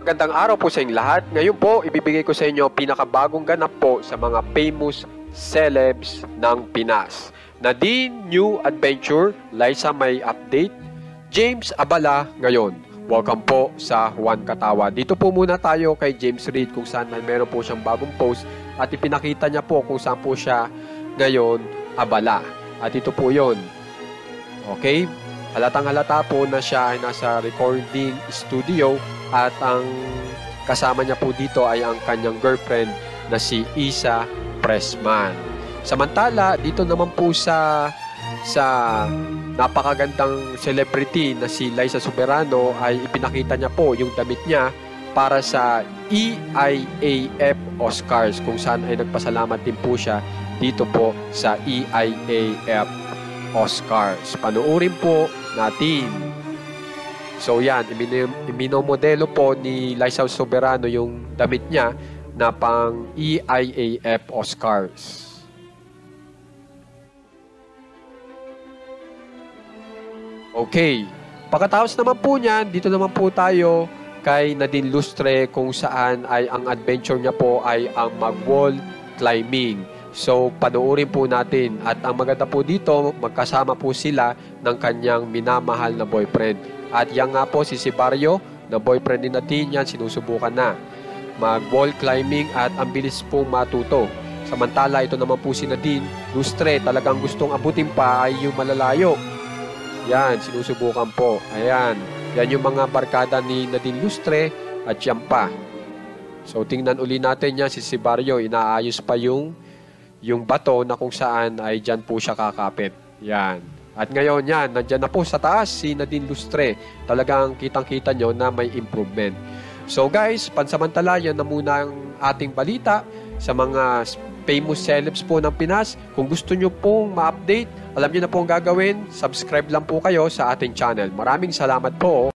Magandang araw po sa inyong lahat. Ngayon po, ibibigay ko sa inyo pinakabagong ganap po sa mga famous celebs ng Pinas. Nadine, new adventure. Liza, may update. James Abala ngayon. Welcome po sa Juan Katawa. Dito po muna tayo kay James Reid kung saan meron po siyang bagong post at ipinakita niya po kung saan po siya ngayon abala. At ito po yun. Okay? Halatang halata po na siya ay nasa recording studio at ang kasama niya po dito ay ang kanyang girlfriend na si Isa Pressman. Samantala, dito naman po sa napakagandang celebrity na si Liza Soberano ay ipinakita niya po yung damit niya para sa EIAF Oscars kung saan ay nagpasalamat din po siya dito po sa EIAF Oscars. Panuorin po natin. So yan, iminomodelo po ni Liza Soberano yung damit niya na pang EIAF Oscars. Okay, pagkatapos naman po niyan, dito naman po tayo kay Nadine Lustre kung saan ay ang adventure niya po ay ang mag-wall climbing. So, panoorin po natin. At ang maganda po dito, magkasama po sila ng kanyang minamahal na boyfriend. At yan nga po si Barrio, na boyfriend ni Nadine, yan sinusubukan na mag-wall climbing at ang bilis pong matuto. Samantala, ito naman po si Nadine Lustre, talagang gustong abutin pa ay yung malalayo. Yan, sinusubukan po. Ayan, yan yung mga barkada ni Nadine Lustre at yan pa. So, tingnan uli natin yan, si Barrio, inaayos pa yung bato na kung saan ay dyan po siya kakapit. Yan. At ngayon yan, nandyan na po sa taas si Nadine Lustre. Talagang kitang-kita nyo na may improvement. So guys, pansamantala yan na muna ang ating balita sa mga famous celebs po ng Pinas. Kung gusto nyo pong ma-update, alam nyo na po ang gagawin, subscribe lang po kayo sa ating channel. Maraming salamat po.